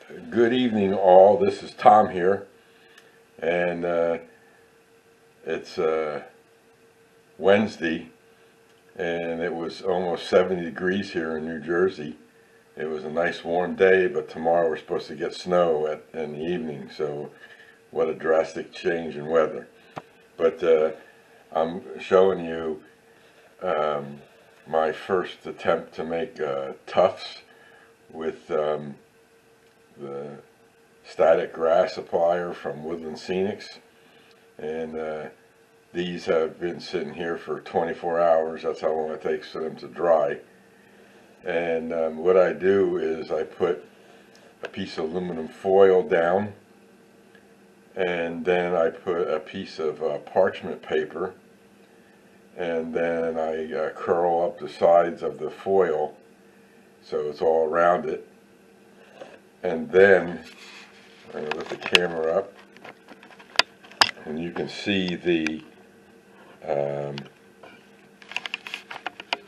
Good evening, all. This is Tom here, and it's Wednesday, and it was almost 70 degrees here in New Jersey. It was a nice warm day, but tomorrow we're supposed to get snow in the evening, so what a drastic change in weather. But I'm showing you my first attempt to make tufts with the static grass applier from Woodland Scenics, and these have been sitting here for 24 hours. That's how long it takes for them to dry. And what I do is I put a piece of aluminum foil down, and then I put a piece of parchment paper, and then I curl up the sides of the foil so it's all around it. And then I'm going to lift the camera up, and you can see the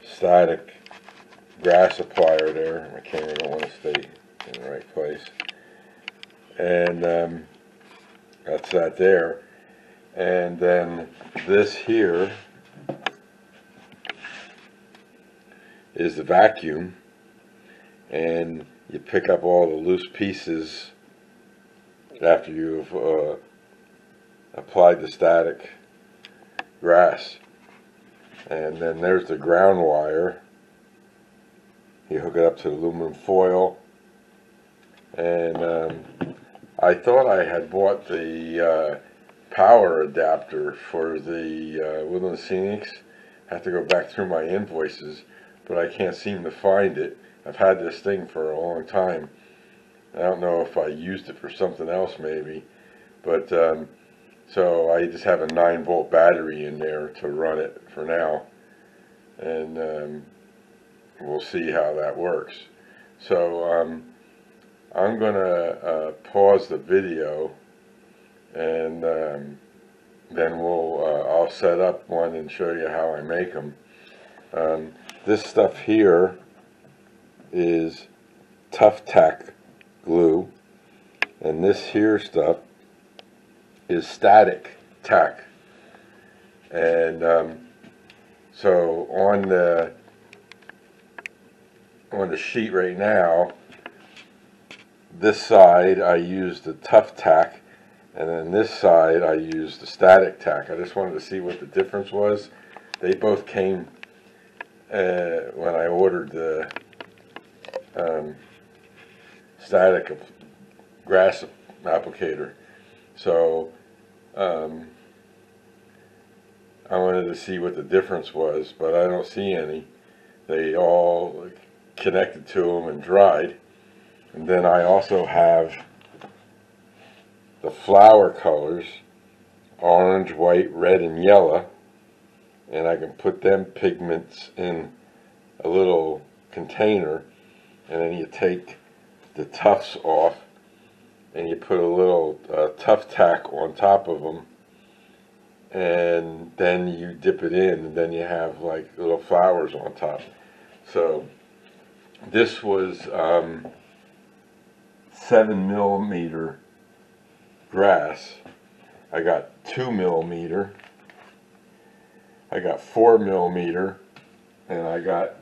static grass applier there. My camera don't want to stay in the right place. And that's that there. And then this here is the vacuum, and you pick up all the loose pieces after you've applied the static grass. And then there's the ground wire. You hook it up to the aluminum foil, and I thought I had bought the power adapter for the Woodland Scenics. I have to go back through my invoices, but I can't seem to find it. I've had this thing for a long time. I don't know if I used it for something else maybe, but so I just have a 9-volt battery in there to run it for now, and we'll see how that works. So I'm gonna pause the video, and then I'll set up one and show you how I make them. This stuff here is Tough Tack glue, and this here stuff is static tack. And so on the sheet right now, this side I use the Tough Tack, and then this side I use the static tack. I just wanted to see what the difference was. They both came when I ordered the static grass applicator. So I wanted to see what the difference was, but I don't see any. They all connected to them and dried. And then I also have the flower colors, orange, white, red, and yellow, and I can put them pigments in a little container, and then you take the tufts off and you put a little Tough Tack on top of them, and then you dip it in, and then you have like little flowers on top. So this was 7mm grass. I got 2mm, I got 4mm, and I got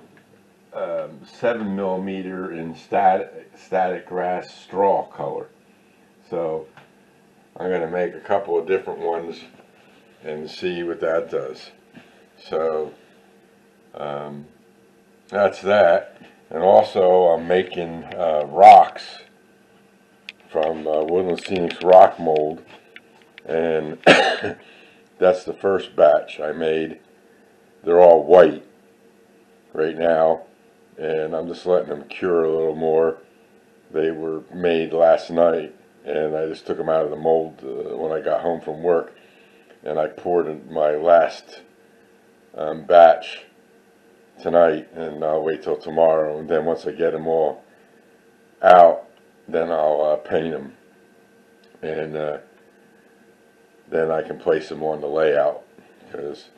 7mm in static grass straw color. So I'm going to make a couple of different ones and see what that does. So that's that. And also I'm making rocks from Woodland Scenics rock mold, and that's the first batch I made. They're all white right now, and I'm just letting them cure a little more. They were made last night, and I just took them out of the mold when I got home from work, and I poured in my last batch tonight, and I'll wait till tomorrow, and then once I get them all out, then I'll paint them, and then I can place them on the layout, because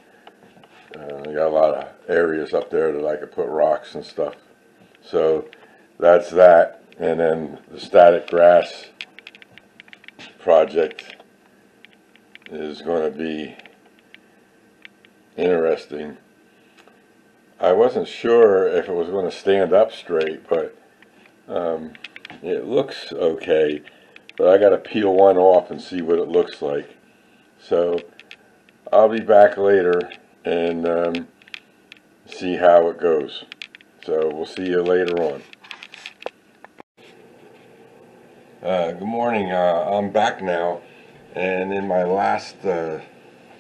I got a lot of areas up there that I could put rocks and stuff. So that's that. And then the static grass project is going to be interesting. I wasn't sure if it was going to stand up straight, but it looks okay. But I got to peel one off and see what it looks like. So I'll be back later and see how it goes. So we'll see you later on. Good morning. I'm back now, and in my last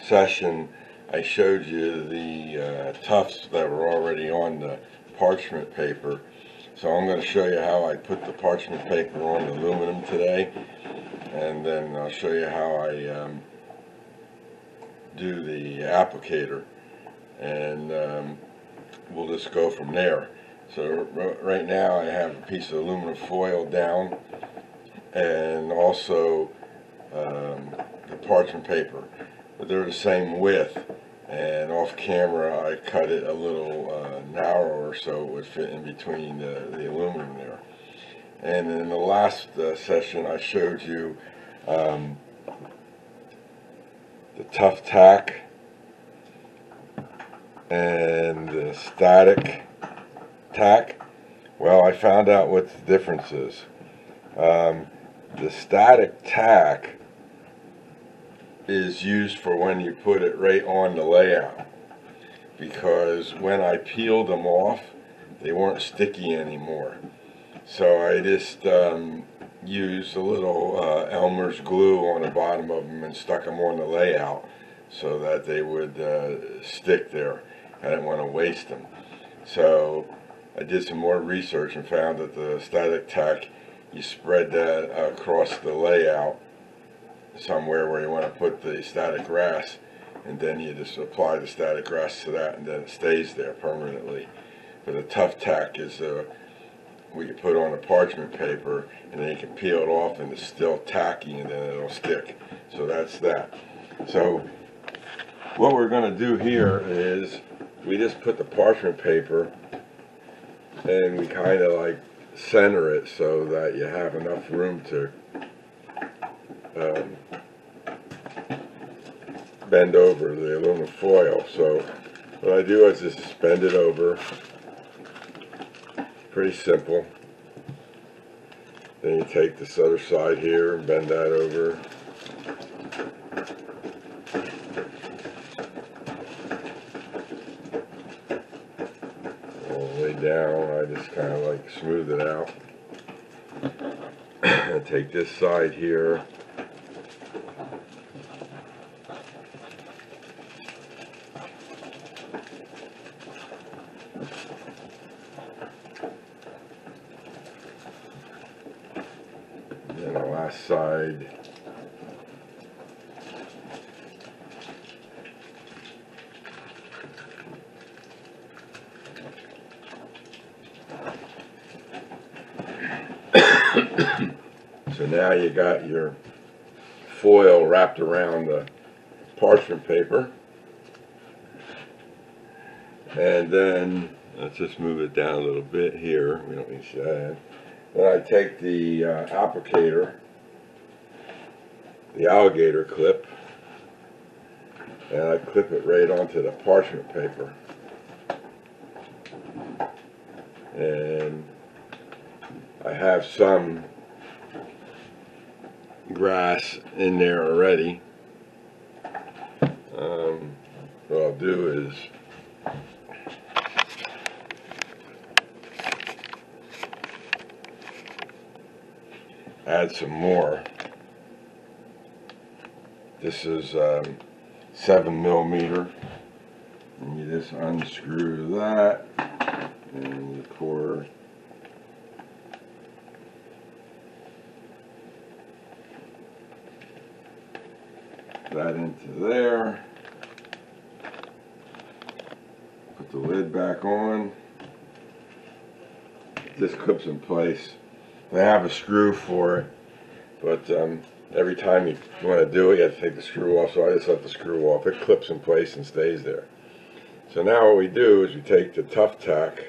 session I showed you the tufts that were already on the parchment paper. So I'm going to show you how I put the parchment paper on the aluminum today, and then I'll show you how I do the applicator, and we'll just go from there. So right now I have a piece of aluminum foil down, and also the parchment paper, but they're the same width, and off camera I cut it a little narrower so it would fit in between the aluminum there. And in the last session I showed you the tough tack and the static tack. Well, I found out what the difference is. The static tack is used for when you put it right on the layout, because when I peeled them off they weren't sticky anymore. So I just used a little Elmer's glue on the bottom of them and stuck them on the layout so that they would stick there. I didn't want to waste them. So I did some more research and found that the static tack, you spread that across the layout somewhere where you want to put the static grass, and then you just apply the static grass to that, and then it stays there permanently. But the tough tack is what you put on the parchment paper, and then you can peel it off and it's still tacky, and then it'll stick. So that's that. So what we're going to do here is we just put the parchment paper and we kind of like center it so that you have enough room to bend over the aluminum foil. So what I do is just bend it over. Pretty simple. Then you take this other side here and bend that over. All the way down, I just kind of like smooth it out. And take this side here. And the last side. So now you got your foil wrapped around the parchment paper, and then let's just move it down a little bit here. We don't need to see that. Then I take the applicator, the alligator clip, and I clip it right onto the parchment paper. And I have some grass in there already. What I'll do is add some more. This is 7mm, and you just unscrew that and you pour that into there. Put the lid back on. This clips in place. I have a screw for it, but every time you want to do it, you have to take the screw off, so I just let the screw off. It clips in place and stays there. So now what we do is we take the tough tack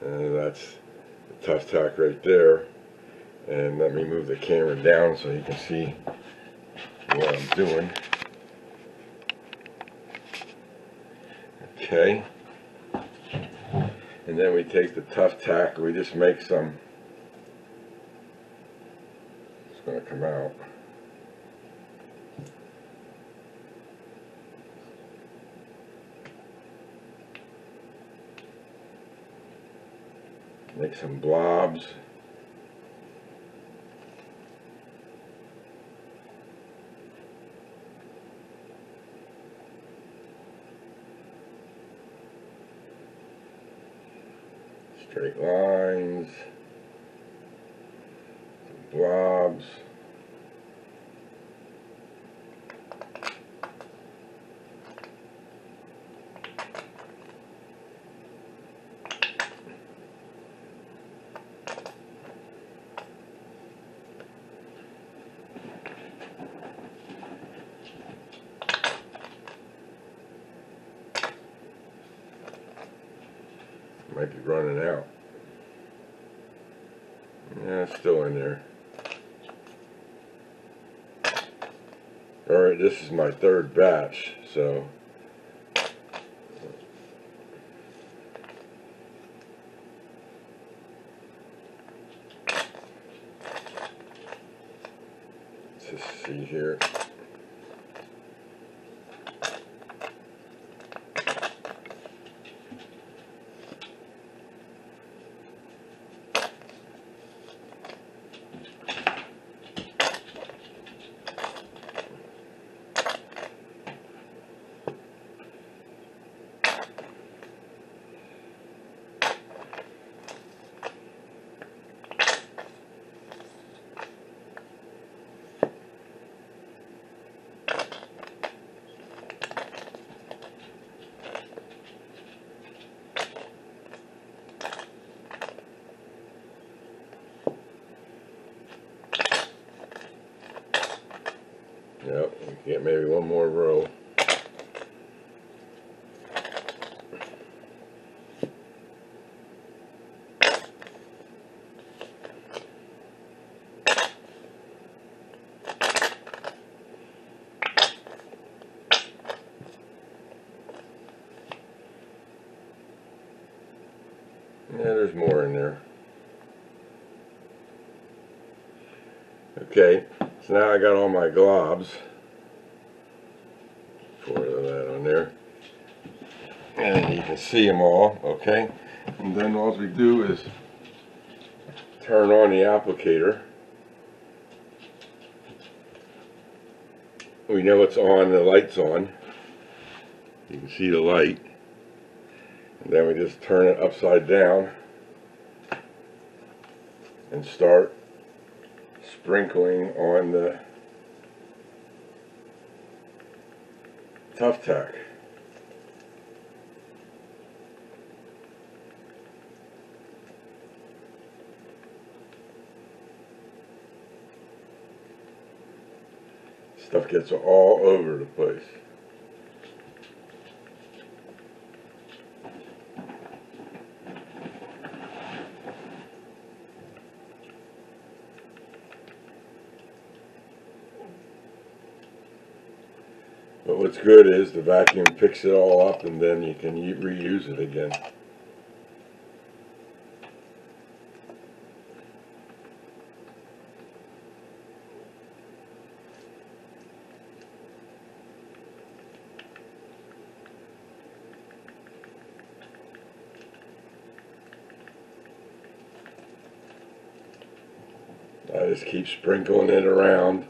And that's the tough tack right there. And let me move the camera down so you can see what I'm doing. Okay. And then we take the tough tack, we just make some, it's going to come out. Make some blobs. Straight lines, blobs. Might be running out. Yeah, it's still in there. Alright, this is my third batch, so let's just see here. Yep, we can get maybe one more row. Yeah, there's more in there. Okay, so now I got all my globs. Pour that on there. And you can see them all, okay? And then all we do is turn on the applicator. We know it's on, the light's on. You can see the light. And then we just turn it upside down and start sprinkling on the tough tack. Stuff gets all over the place. But what's good is the vacuum picks it all up and then you can reuse it again. I just keep sprinkling it around.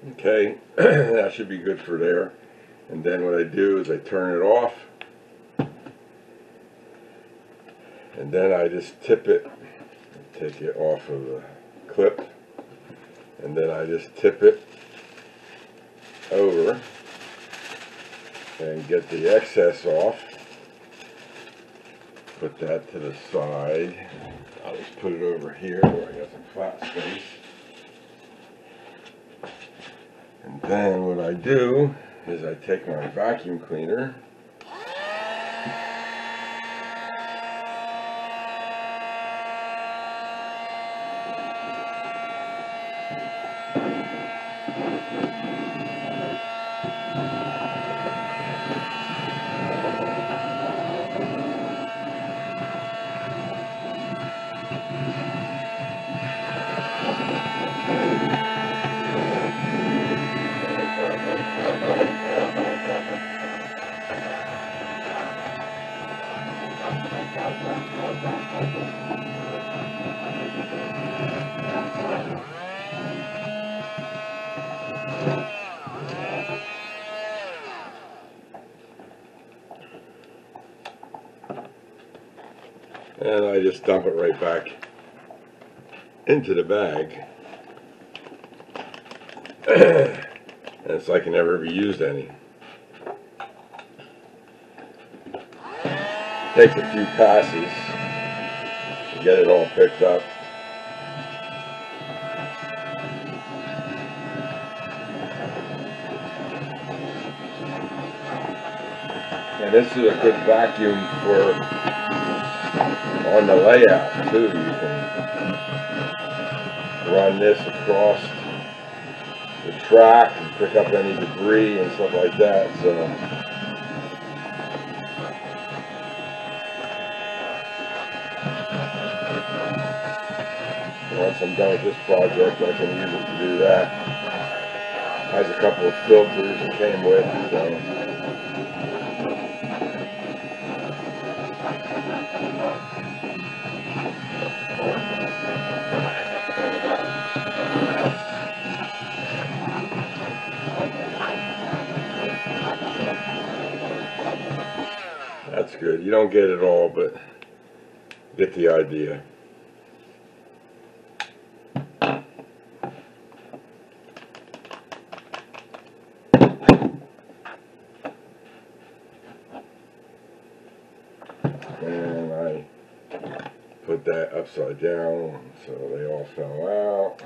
Okay, that should be good for there. And then what I do is I turn it off, and then I just tip it, take it off of the clip, and then I just tip it over and get the excess off. Put that to the side. I'll just put it over here where I got some flat space. And then what I do is I take my vacuum cleaner and I just dump it right back into the bag. And it's like it never ever used any. Takes a few passes to get it all picked up. And this is a good vacuum for on the layout too. You can run this across the track and pick up any debris and stuff like that. So once I'm done with this project, I can use it to do that. Has a couple of filters it came with, so. That's good. You don't get it all, but get the idea. And I put that upside down so they all fell out.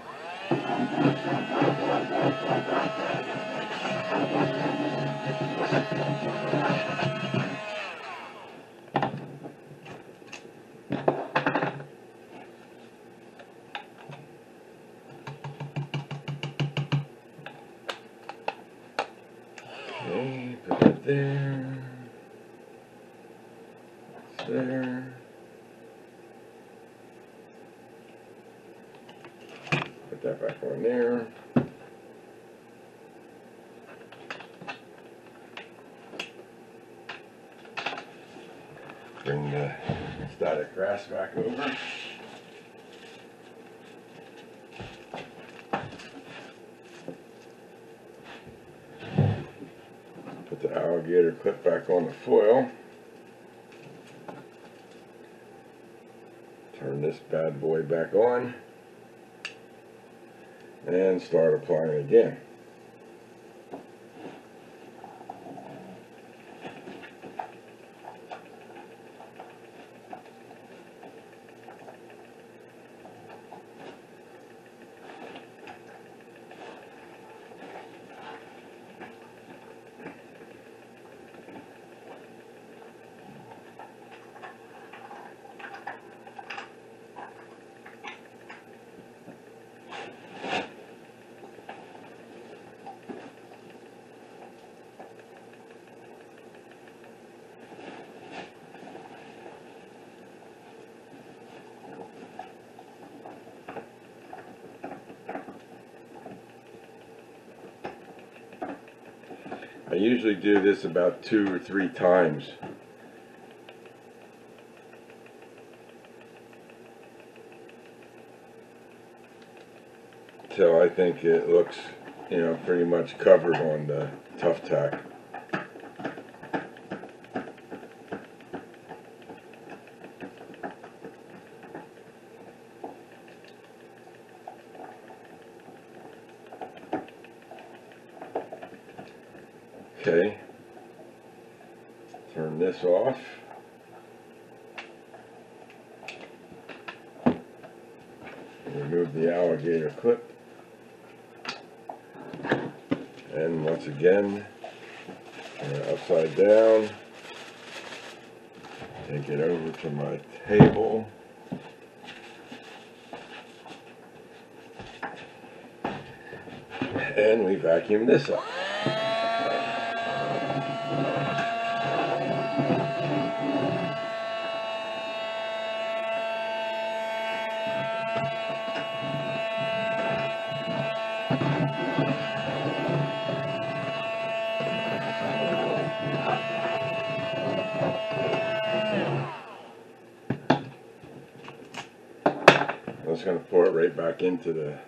Okay, put that there. It's there. Put that back on there. Bring the static grass back over. Put the alligator clip back on the foil. Turn this bad boy back on. And start applying again. I usually do this about 2 or 3 times. Till I think it looks you know, pretty much covered on the tough tack. Okay, turn this off. Remove the alligator clip. And once again, turn it upside down. Take it over to my table. And we vacuum this up. I'm just going to pour it right back into the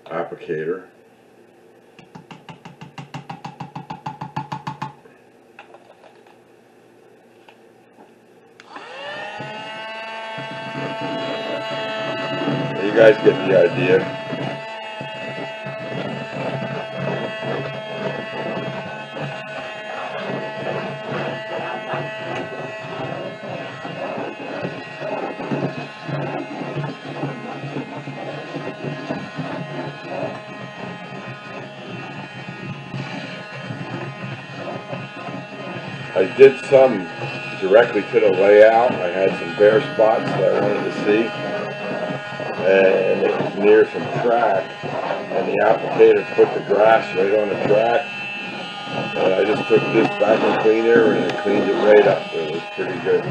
applicator. You guys get the idea. I did some directly to the layout. I had some bare spots that I wanted to see, and it was near some track, and the applicator put the grass right on the track, and I just took this vacuum cleaner and I cleaned it right up. It was pretty good.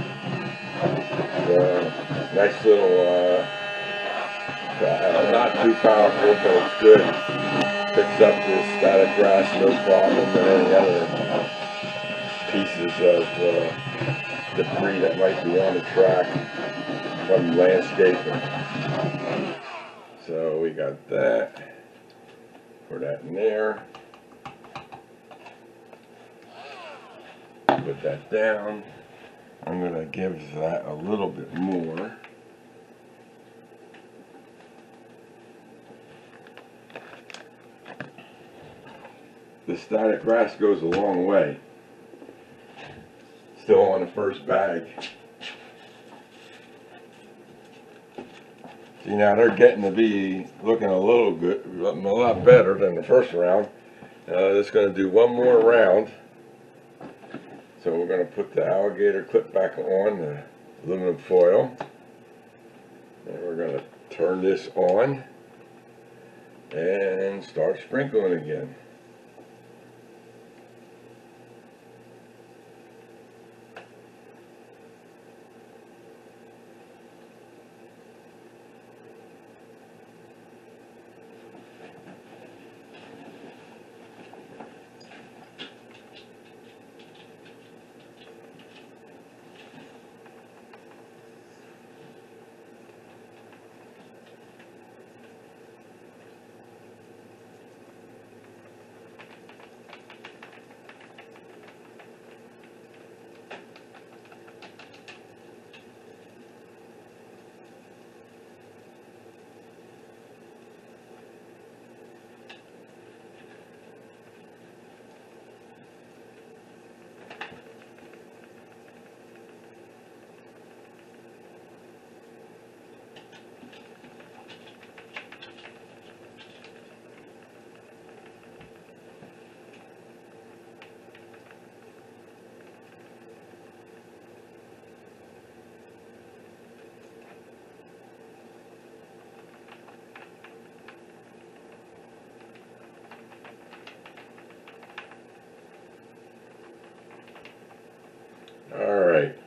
Nice little, not too powerful, but it's good. Picks up this static grass no problem than any other pieces of debris that might be on the track from landscaping. So we got that. Pour that in there. Put that down. I'm going to give that a little bit more. The static grass goes a long way. Still on the first bag. See, now they're getting to be looking a little good, a lot better than the first round. Just going to do one more round. So we're going to put the alligator clip back on the aluminum foil. And we're going to turn this on and start sprinkling again. Alright.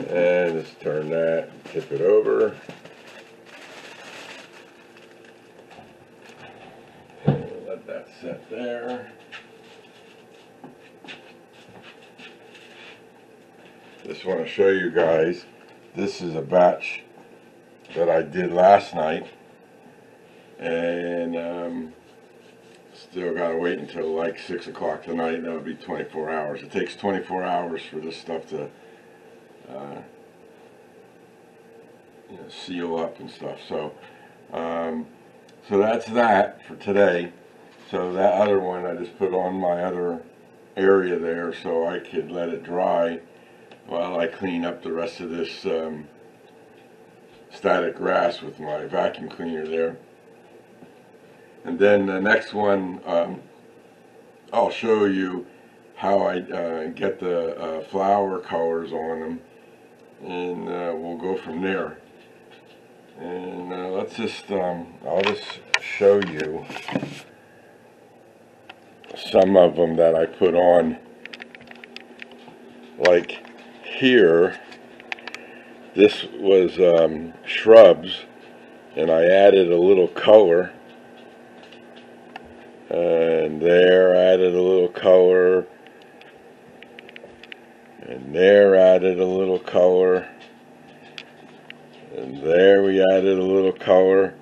And just turn that, tip it over. And we'll let that set there. Just want to show you guys, this is a batch that I did last night, and still gotta wait until like 6 o'clock tonight. That would be 24 hours. It takes 24 hours for this stuff to seal up and stuff. So so that's that for today. So that other one I just put on my other area there so I could let it dry while I clean up the rest of this static grass with my vacuum cleaner there. And then the next one, I'll show you how I get the flower colors on them, and we'll go from there. And let's just, I'll just show you some of them that I put on. Like here, this was shrubs, and I added a little color, and there added a little color, and there added a little color, and there we added a little color.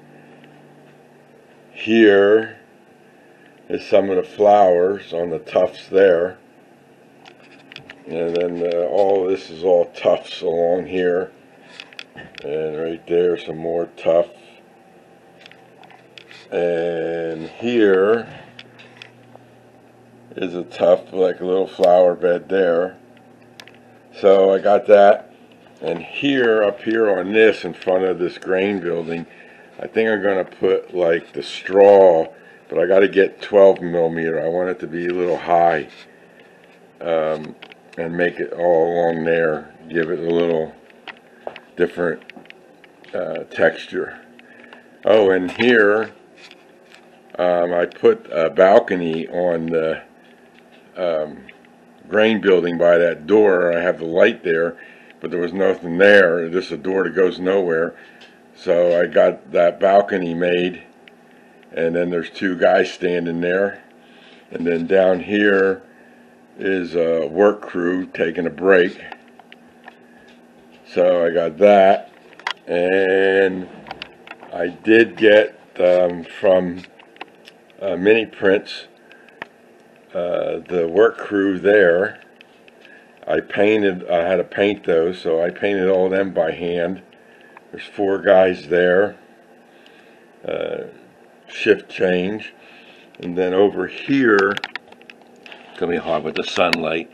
Here is some of the flowers on the tufts there, and then all of this is all tufts along here, and right there some more tufts, and here is a tuft, like a little flower bed there. So I got that. And here, up here on this, in front of this grain building, I think I'm going to put like the straw, but I got to get 12 millimeter. I want it to be a little high, and make it all along there, give it a little different texture. Oh, and here I put a balcony on the grain building by that door. I have the light there, but there was nothing there. Just a door that goes nowhere. So I got that balcony made, and then there's two guys standing there, and then down here is a work crew taking a break. So I got that, and I did get from Mini Prints the work crew there. I had to paint those, so I painted all of them by hand. There's 4 guys there, shift change. And then over here, it's going to be hard with the sunlight,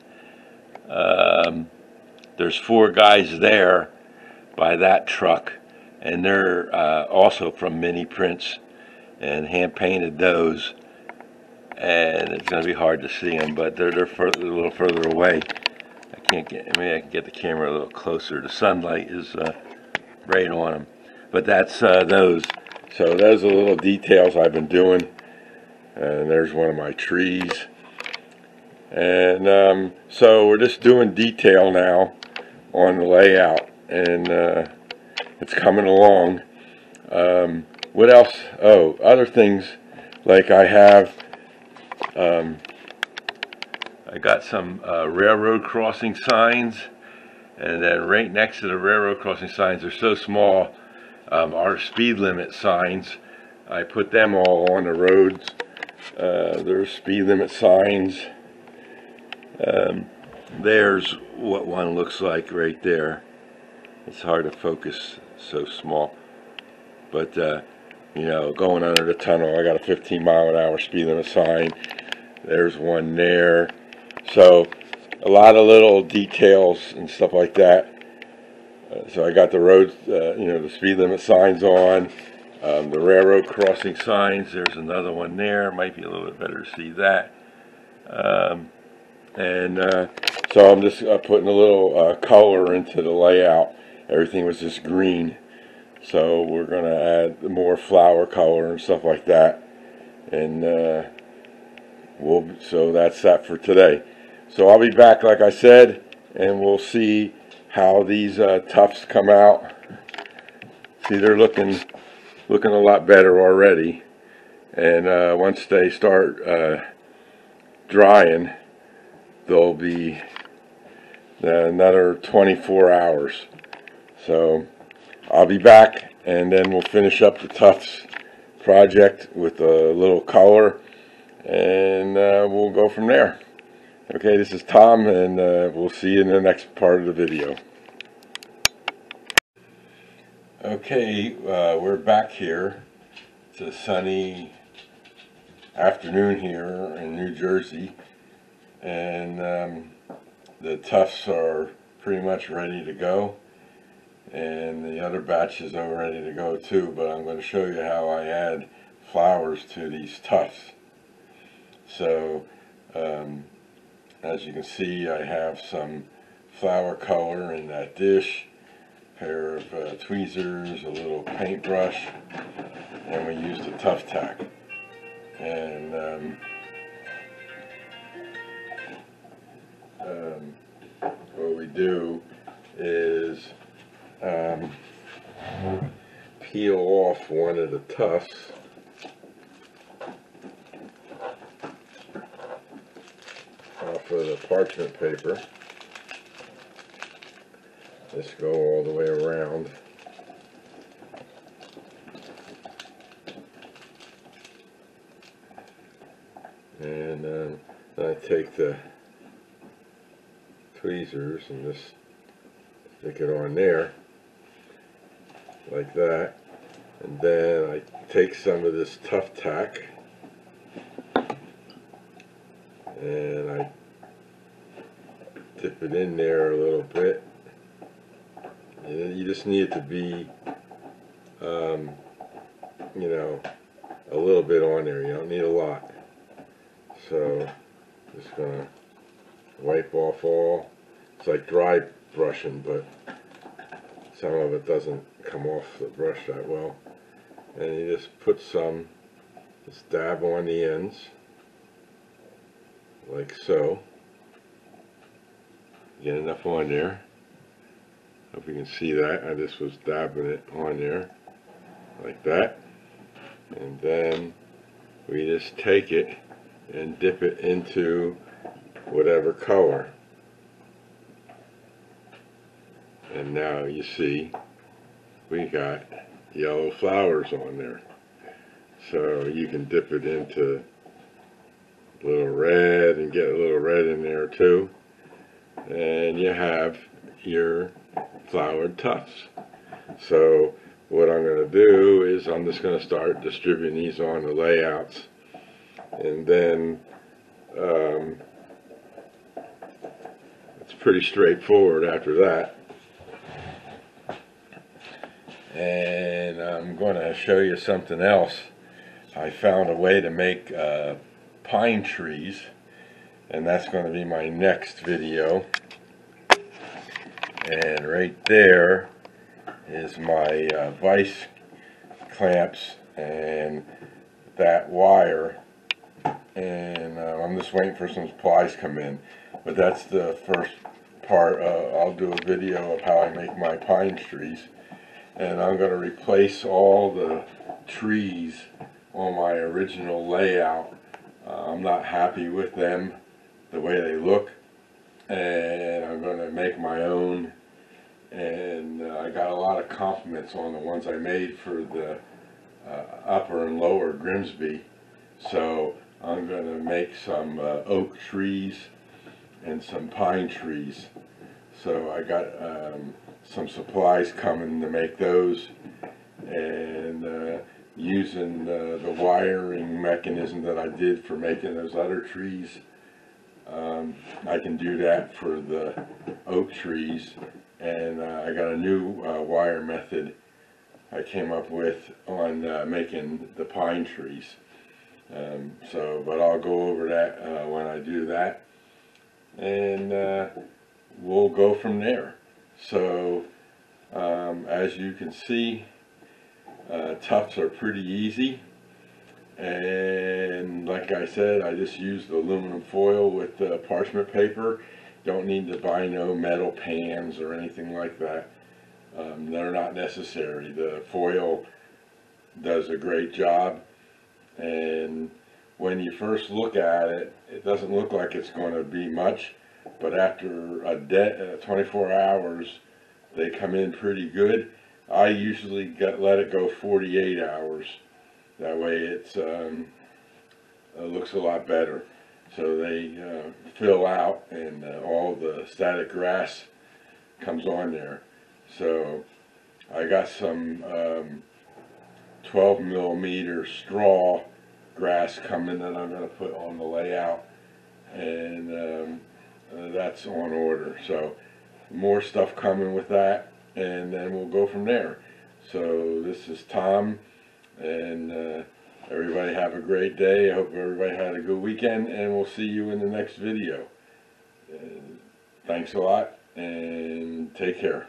there's 4 guys there by that truck, and they're also from Mini Prints, and hand painted those. And it's going to be hard to see them, but they're a little further away. Maybe I can get the camera a little closer. The sunlight is right on them. But that's those. So those are the little details I've been doing. And there's one of my trees. And so we're just doing detail now on the layout. And it's coming along. What else? Oh, other things, like I have... I got some railroad crossing signs, and then right next to the railroad crossing signs, they're so small, are speed limit signs. I put them all on the roads. There's speed limit signs. There's what one looks like right there. It's hard to focus, so small. But you know, going under the tunnel, I got a 15-mile-an-hour speed limit sign. There's one there. So a lot of little details and stuff like that. So I got the roads, the speed limit signs on, the railroad crossing signs. There's another one there. Might be a little bit better to see that. So I'm just putting a little color into the layout. Everything was just green. So we're going to add more flower color and stuff like that. And so that's that for today. So I'll be back, like I said, and we'll see how these tufts come out. See, they're looking a lot better already. And once they start drying, they'll be another 24 hours. So I'll be back and then we'll finish up the tufts project with a little color, and we'll go from there. Okay, this is Tom, and we'll see you in the next part of the video. Okay, we're back here. It's a sunny afternoon here in New Jersey, and the tufts are pretty much ready to go, and the other batches are ready to go too, but I'm going to show you how I add flowers to these tufts. So as you can see, I have some flower color in that dish, a pair of tweezers, a little paintbrush, and we use the tuft tack. And what we do is peel off one of the tufts off of the parchment paper. Just go all the way around. And then I take the tweezers and just stick it on there like that, and then I take some of this tuft tack and I dip it in there a little bit, and you just need it to be you know, a little bit on there. You don't need a lot. So just gonna wipe off all. It's like dry brushing, but some of it doesn't come off the brush that well. And you just put some, just dab on the ends, like so. Get enough on there. Hope you can see that. I just was dabbing it on there, like that. And then we just take it and dip it into whatever color. And now you see we got yellow flowers on there. So you can dip it into a little red and get a little red in there too. And you have your flowered tufts. So what I'm going to do is I'm just going to start distributing these on the layouts. And then it's pretty straightforward after that. And I'm going to show you something else. I found a way to make pine trees, and that's going to be my next video. And right there is my vice clamps and that wire, and I'm just waiting for some supplies to come in, but that's the first part. I'll do a video of how I make my pine trees, and I'm going to replace all the trees on my original layout. I'm not happy with them, the way they look, and I'm going to make my own. And I got a lot of compliments on the ones I made for the upper and lower Grimsby. So I'm going to make some oak trees and some pine trees. So I got some supplies coming to make those, and using the wiring mechanism that I did for making those other trees, I can do that for the oak trees. And I got a new wire method I came up with on making the pine trees. But I'll go over that when I do that, and we'll go from there. So as you can see, tufts are pretty easy, and like I said, I just used aluminum foil with parchment paper. Don't need to buy no metal pans or anything like that. They're not necessary. The foil does a great job, and when you first look at it, it doesn't look like it's going to be much, but after a day, 24 hours, they come in pretty good. I usually let it go 48 hours. That way it looks a lot better. So they fill out, and all the static grass comes on there. So I got some 12 millimeter straw grass coming that I'm going to put on the layout, and that's on order. So more stuff coming with that, and then we'll go from there. So this is Tom, and everybody have a great day. I hope everybody had a good weekend, and we'll see you in the next video. Thanks a lot, and take care.